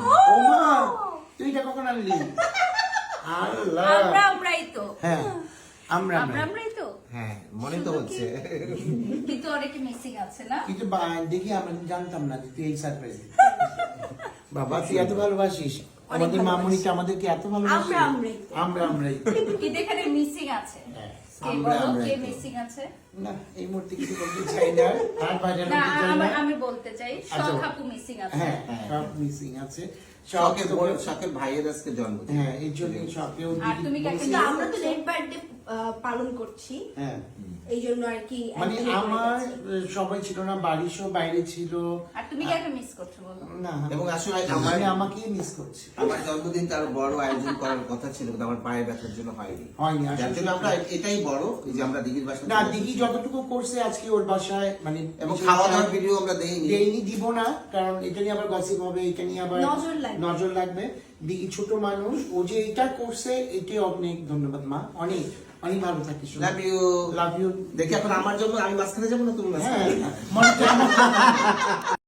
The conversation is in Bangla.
ও মা তুই এটা কখন আনলি? আল্লাহ আমরাই তো হ্যাঁ আমরাই তো হ্যাঁ মনে তো হচ্ছে। কিন্তু অনেকে মিসিং আছে না? কিন্তু দেখি আমরা জানতাম না যে তুই এই সারপ্রাইজ বাবা তুই এত ভালোবাসিস আমাদের মামুনিকে, আমাদেরকে এত ভালোবাসিস। আমরাই কিন্তু এখানে মিসিং আছে। কে আমরা বলো কে মিসিং আছে? না এই মুহূর্তে কিছু বলতে চাই না, আর বাইরে না বলতে চাই না। আমি বলতে চাই আচ্ছা। শখ আপু মিসিং আছে। হ্যাঁ সব মিসিং আছে। শখের ভাইয়ের আজকে জন্মদিন। হ্যাঁ এই জন্য শখেও আর তুমি কাকে কিন্তু আমরা তো লেট বার্থডে পালন করছি, হ্যাঁ এই জন্য আর কি মানে একদিন হয়ে আমার গেছে। সবাই ছিল না, বাড়ির সব বাইরে ছিল। আর তুমি কাকে মিস করছো বলো? না এবং আসলে মানে আমাকে মিস করছি। আমার জন্মদিন তার বড় আয়োজন করার কথা ছিল, কিন্তু আমার পায়ের ব্যথার জন্য হয়নি। যার জন্য আমরা এটাই বড়, এই যে আমরা দিদির বাসায় না দিদি যতটুকু করছে আজকে ওর বাসায় মানে এবং খাওয়া দাওয়ার ভিডিও আমরা দেইনি। দেইনি, দিব না, কারণ এটা নিয়ে আবার গসিপ হবে, এটা নিয়ে আবার নজর লাগবে। দিদি ছোট মানুষ, ও যে এটা করছে এটাই অনেক ধন্যবাদ মা, অনেক অনেক ভালো থাকিস। Love you. দেখি এখন আমার জন্য আমি মাঝখানে যাবো না তুমি মাঝখানে? হ্যাঁ